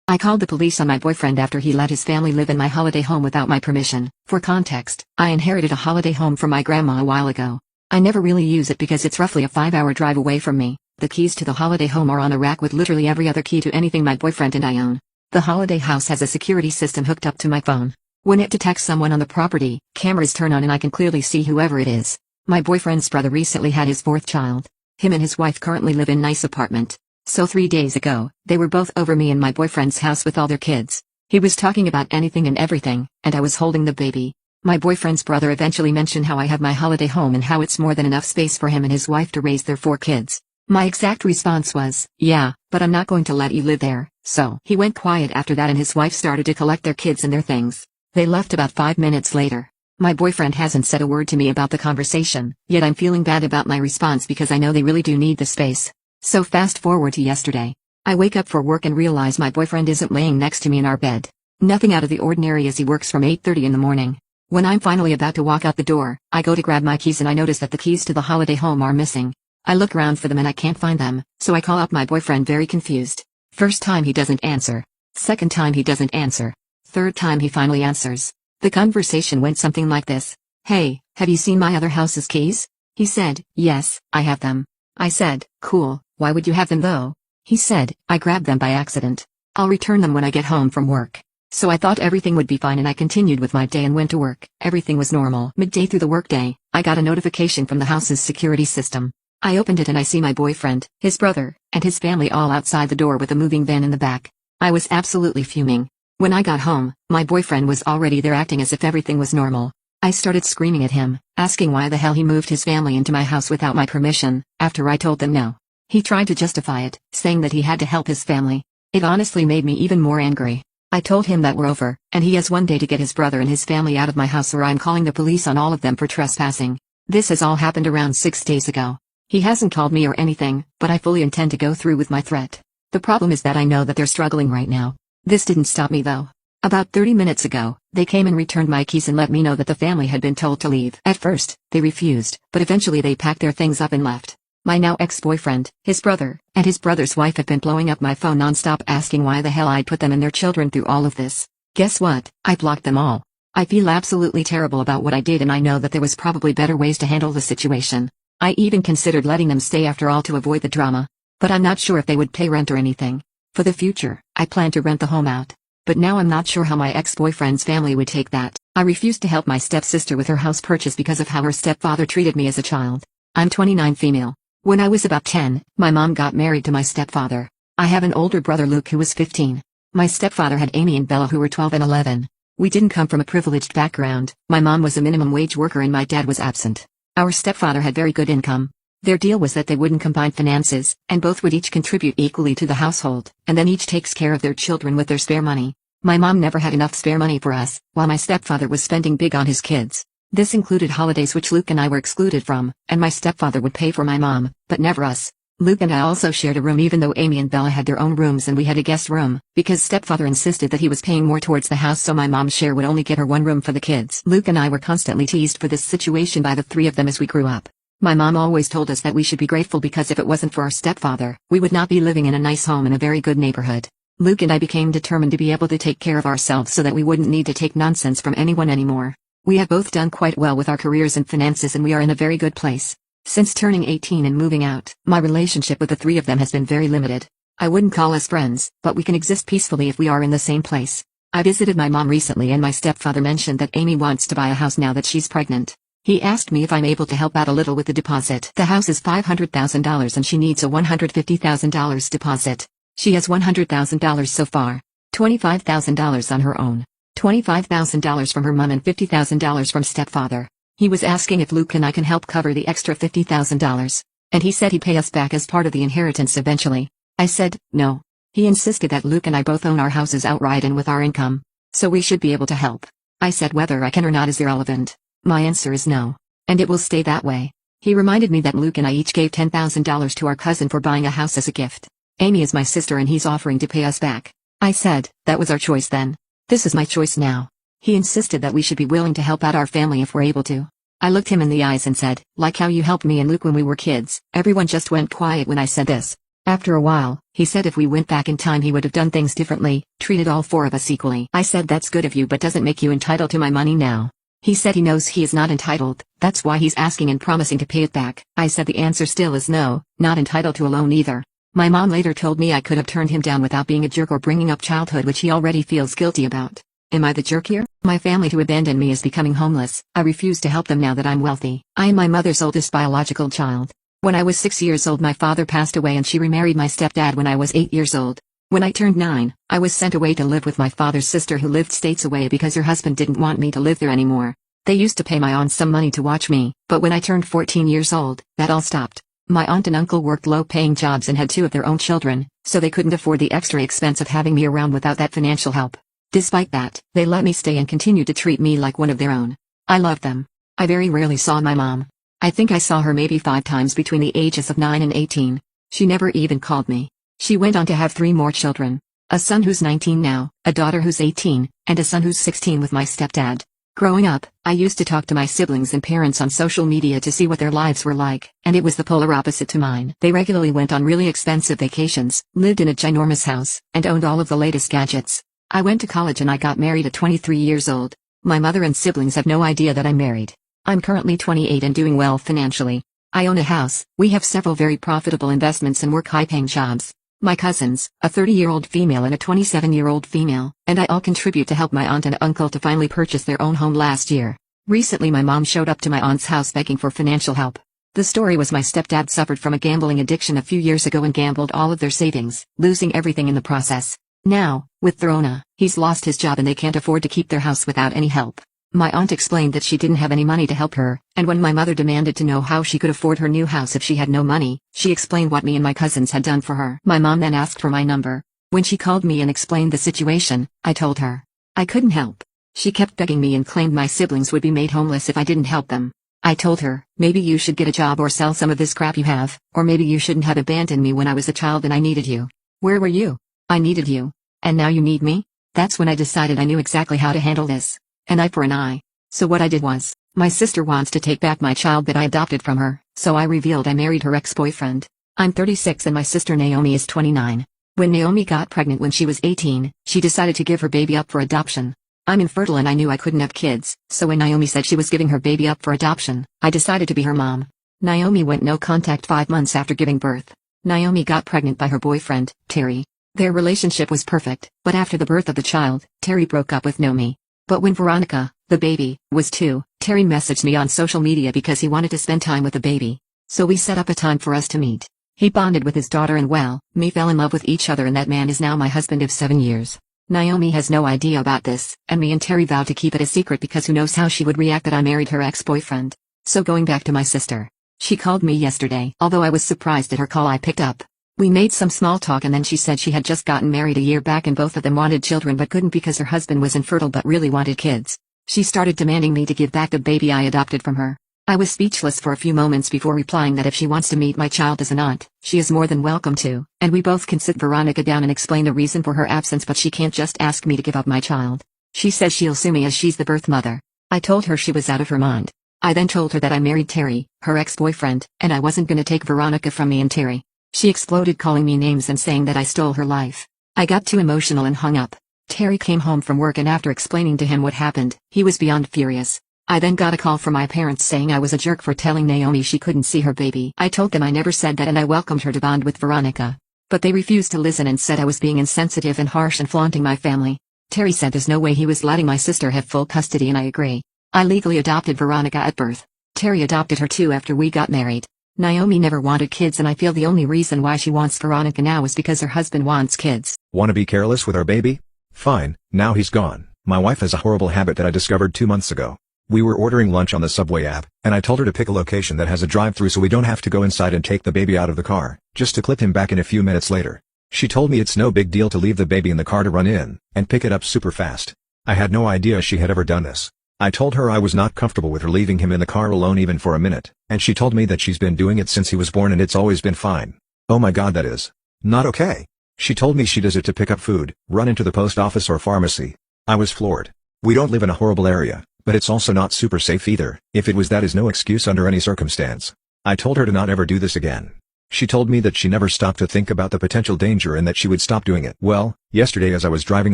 I called the police on my boyfriend after he let his family live in my holiday home without my permission. For context, I inherited a holiday home from my grandma a while ago. I never really use it because it's roughly a 5-hour drive away from me. The keys to the holiday home are on a rack with literally every other key to anything my boyfriend and I own. The holiday house has a security system hooked up to my phone. When it detects someone on the property, cameras turn on and I can clearly see whoever it is. My boyfriend's brother recently had his 4th child. Him and his wife currently live in a nice apartment. So 3 days ago, they were both over me in my boyfriend's house with all their kids. He was talking about anything and everything, and I was holding the baby. My boyfriend's brother eventually mentioned how I have my holiday home and how it's more than enough space for him and his wife to raise their 4 kids. My exact response was, yeah, but I'm not going to let you live there. So he went quiet after that and his wife started to collect their kids and their things. They left about 5 minutes later. My boyfriend hasn't said a word to me about the conversation, yet I'm feeling bad about my response because I know they really do need the space. So fast forward to yesterday. I wake up for work and realize my boyfriend isn't laying next to me in our bed. Nothing out of the ordinary as he works from 8:30 in the morning. When I'm finally about to walk out the door, I go to grab my keys and I notice that the keys to the holiday home are missing. I look around for them and I can't find them, so I call up my boyfriend very confused. First time he doesn't answer. Second time he doesn't answer. Third time he finally answers. The conversation went something like this. Hey, have you seen my other house's keys? He said, yes, I have them. I said, cool, why would you have them though? He said, I grabbed them by accident. I'll return them when I get home from work. So I thought everything would be fine and I continued with my day and went to work. Everything was normal. Midday through the workday, I got a notification from the house's security system. I opened it and I see my boyfriend, his brother, and his family all outside the door with a moving van in the back. I was absolutely fuming. When I got home, my boyfriend was already there acting as if everything was normal. I started screaming at him, asking why the hell he moved his family into my house without my permission, after I told them no. He tried to justify it, saying that he had to help his family. It honestly made me even more angry. I told him that we're over, and he has one day to get his brother and his family out of my house or I'm calling the police on all of them for trespassing. This has all happened around 6 days ago. He hasn't called me or anything, but I fully intend to go through with my threat. The problem is that I know that they're struggling right now. This didn't stop me though. About 30 minutes ago, they came and returned my keys and let me know that the family had been told to leave. At first, they refused, but eventually they packed their things up and left. My now ex-boyfriend, his brother, and his brother's wife have been blowing up my phone non-stop asking why the hell I'd put them and their children through all of this. Guess what? I blocked them all. I feel absolutely terrible about what I did and I know that there was probably better ways to handle the situation. I even considered letting them stay after all to avoid the drama. But I'm not sure if they would pay rent or anything. For the future, I plan to rent the home out. But now I'm not sure how my ex-boyfriend's family would take that. I refused to help my stepsister with her house purchase because of how her stepfather treated me as a child. I'm 29 female. When I was about 10, my mom got married to my stepfather. I have an older brother Luke who was 15. My stepfather had Amy and Bella who were 12 and 11. We didn't come from a privileged background. My mom was a minimum wage worker and my dad was absent. Our stepfather had very good income. Their deal was that they wouldn't combine finances, and both would each contribute equally to the household, and then each takes care of their children with their spare money. My mom never had enough spare money for us, while my stepfather was spending big on his kids. This included holidays which Luke and I were excluded from, and my stepfather would pay for my mom, but never us. Luke and I also shared a room even though Amy and Bella had their own rooms and we had a guest room, because stepfather insisted that he was paying more towards the house so my mom's share would only get her one room for the kids. Luke and I were constantly teased for this situation by the three of them as we grew up. My mom always told us that we should be grateful because if it wasn't for our stepfather, we would not be living in a nice home in a very good neighborhood. Luke and I became determined to be able to take care of ourselves so that we wouldn't need to take nonsense from anyone anymore. We have both done quite well with our careers and finances and we are in a very good place. Since turning 18 and moving out, my relationship with the three of them has been very limited. I wouldn't call us friends, but we can exist peacefully if we are in the same place. I visited my mom recently and my stepfather mentioned that Amy wants to buy a house now that she's pregnant. He asked me if I'm able to help out a little with the deposit. The house is $500,000 and she needs a $150,000 deposit. She has $100,000 so far. $25,000 on her own. $25,000 from her mom and $50,000 from stepfather. He was asking if Luke and I can help cover the extra $50,000. And he said he'd pay us back as part of the inheritance eventually. I said, no. He insisted that Luke and I both own our houses outright and with our income. So we should be able to help. I said whether I can or not is irrelevant. My answer is no. And it will stay that way. He reminded me that Luke and I each gave $10,000 to our cousin for buying a house as a gift. Amy is my sister and he's offering to pay us back. I said, that was our choice then. This is my choice now. He insisted that we should be willing to help out our family if we're able to. I looked him in the eyes and said, like how you helped me and Luke when we were kids. Everyone just went quiet when I said this. After a while, he said if we went back in time he would have done things differently, treated all four of us equally. I said that's good of you but doesn't make you entitled to my money now. He said he knows he is not entitled, that's why he's asking and promising to pay it back. I said the answer still is no, not entitled to a loan either. My mom later told me I could have turned him down without being a jerk or bringing up childhood which he already feels guilty about. Am I the jerk here? My family to abandon me is becoming homeless. I refuse to help them now that I'm wealthy. I am my mother's oldest biological child. When I was 6 years old my father passed away and she remarried my stepdad when I was 8 years old. When I turned 9, I was sent away to live with my father's sister who lived states away because her husband didn't want me to live there anymore. They used to pay my aunt some money to watch me, but when I turned 14 years old, that all stopped. My aunt and uncle worked low-paying jobs and had 2 of their own children, so they couldn't afford the extra expense of having me around without that financial help. Despite that, they let me stay and continued to treat me like one of their own. I loved them. I very rarely saw my mom. I think I saw her maybe 5 times between the ages of 9 and 18. She never even called me. She went on to have 3 more children. A son who's 19 now, a daughter who's 18, and a son who's 16 with my stepdad. Growing up, I used to talk to my siblings and parents on social media to see what their lives were like, and it was the polar opposite to mine. They regularly went on really expensive vacations, lived in a ginormous house, and owned all of the latest gadgets. I went to college and I got married at 23 years old. My mother and siblings have no idea that I'm married. I'm currently 28 and doing well financially. I own a house, we have several very profitable investments and work high-paying jobs. My cousins, a 30-year-old female and a 27-year-old female, and I all contribute to help my aunt and uncle to finally purchase their own home last year. Recently my mom showed up to my aunt's house begging for financial help. The story was my stepdad suffered from a gambling addiction a few years ago and gambled all of their savings, losing everything in the process. Now, with the Rona, he's lost his job and they can't afford to keep their house without any help. My aunt explained that she didn't have any money to help her, and when my mother demanded to know how she could afford her new house if she had no money, she explained what me and my cousins had done for her. My mom then asked for my number. When she called me and explained the situation, I told her I couldn't help. She kept begging me and claimed my siblings would be made homeless if I didn't help them. I told her, maybe you should get a job or sell some of this crap you have, or maybe you shouldn't have abandoned me when I was a child and I needed you. Where were you? I needed you. And now you need me? That's when I decided I knew exactly how to handle this. An eye for an eye. So what I did was, my sister wants to take back my child that I adopted from her, so I revealed I married her ex-boyfriend. I'm 36 and my sister Naomi is 29. When Naomi got pregnant when she was 18, she decided to give her baby up for adoption. I'm infertile and I knew I couldn't have kids, so when Naomi said she was giving her baby up for adoption, I decided to be her mom. Naomi went no contact 5 months after giving birth. Naomi got pregnant by her boyfriend, Terry. Their relationship was perfect, but after the birth of the child, Terry broke up with Naomi. But when Veronica, the baby, was 2, Terry messaged me on social media because he wanted to spend time with the baby. So we set up a time for us to meet. He bonded with his daughter and we fell in love with each other and that man is now my husband of 7 years. Naomi has no idea about this, and me and Terry vowed to keep it a secret because who knows how she would react that I married her ex-boyfriend. So going back to my sister. She called me yesterday. Although I was surprised at her call I picked up. We made some small talk and then she said she had just gotten married a year back and both of them wanted children but couldn't because her husband was infertile but really wanted kids. She started demanding me to give back the baby I adopted from her. I was speechless for a few moments before replying that if she wants to meet my child as an aunt, she is more than welcome to, and we both can sit Veronica down and explain the reason for her absence but she can't just ask me to give up my child. She says she'll sue me as she's the birth mother. I told her she was out of her mind. I then told her that I married Terry, her ex-boyfriend, and I wasn't gonna take Veronica from me and Terry. She exploded calling me names and saying that I stole her life. I got too emotional and hung up. Terry came home from work and after explaining to him what happened, he was beyond furious. I then got a call from my parents saying I was a jerk for telling Naomi she couldn't see her baby. I told them I never said that and I welcomed her to bond with Veronica. But they refused to listen and said I was being insensitive and harsh and flaunting my family. Terry said there's no way he was letting my sister have full custody and I agree. I legally adopted Veronica at birth. Terry adopted her too after we got married. Naomi never wanted kids and I feel the only reason why she wants Veronica now is because her husband wants kids. Wanna be careless with our baby? Fine, now he's gone. My wife has a horrible habit that I discovered 2 months ago. We were ordering lunch on the Subway app, and I told her to pick a location that has a drive-thru so we don't have to go inside and take the baby out of the car, just to clip him back in a few minutes later. She told me it's no big deal to leave the baby in the car to run in, and pick it up super fast. I had no idea she had ever done this. I told her I was not comfortable with her leaving him in the car alone even for a minute, and she told me that she's been doing it since he was born and it's always been fine. Oh my god, that is not okay. She told me she does it to pick up food, run into the post office or pharmacy. I was floored. We don't live in a horrible area, but it's also not super safe either. If it was, that is no excuse under any circumstance. I told her to not ever do this again. She told me that she never stopped to think about the potential danger and that she would stop doing it. Well, yesterday as I was driving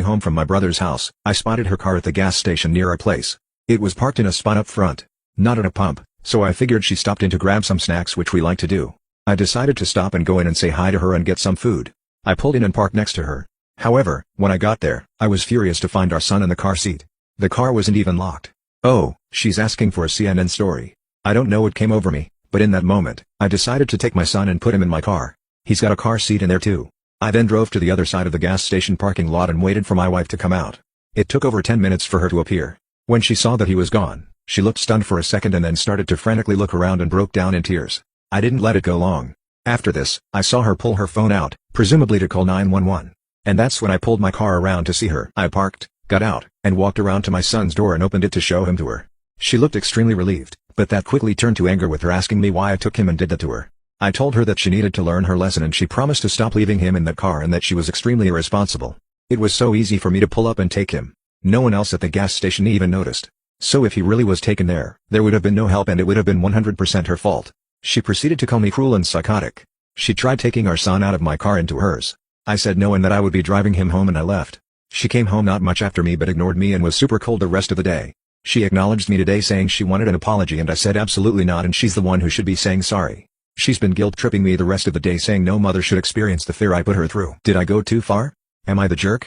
home from my brother's house, I spotted her car at the gas station near our place. It was parked in a spot up front, not at a pump, so I figured she stopped in to grab some snacks, which we like to do. I decided to stop and go in and say hi to her and get some food. I pulled in and parked next to her. However, when I got there, I was furious to find our son in the car seat. The car wasn't even locked. Oh, she's asking for a CNN story. I don't know what came over me, but in that moment, I decided to take my son and put him in my car. He's got a car seat in there too. I then drove to the other side of the gas station parking lot and waited for my wife to come out. It took over 10 minutes for her to appear. When she saw that he was gone, she looked stunned for a second and then started to frantically look around and broke down in tears. I didn't let it go long. After this, I saw her pull her phone out, presumably to call 911. And that's when I pulled my car around to see her. I parked, got out, and walked around to my son's door and opened it to show him to her. She looked extremely relieved, but that quickly turned to anger with her asking me why I took him and did that to her. I told her that she needed to learn her lesson and she promised to stop leaving him in the car and that she was extremely irresponsible. It was so easy for me to pull up and take him. No one else at the gas station even noticed. So if he really was taken there would have been no help and it would have been 100% her fault. She proceeded to call me cruel and psychotic. She tried taking our son out of my car into hers. I said no and that I would be driving him home and I left. She came home not much after me but ignored me and was super cold the rest of the day. She acknowledged me today saying she wanted an apology and I said absolutely not and she's the one who should be saying sorry. She's been guilt-tripping me the rest of the day saying no mother should experience the fear I put her through. Did I go too far? Am I the jerk?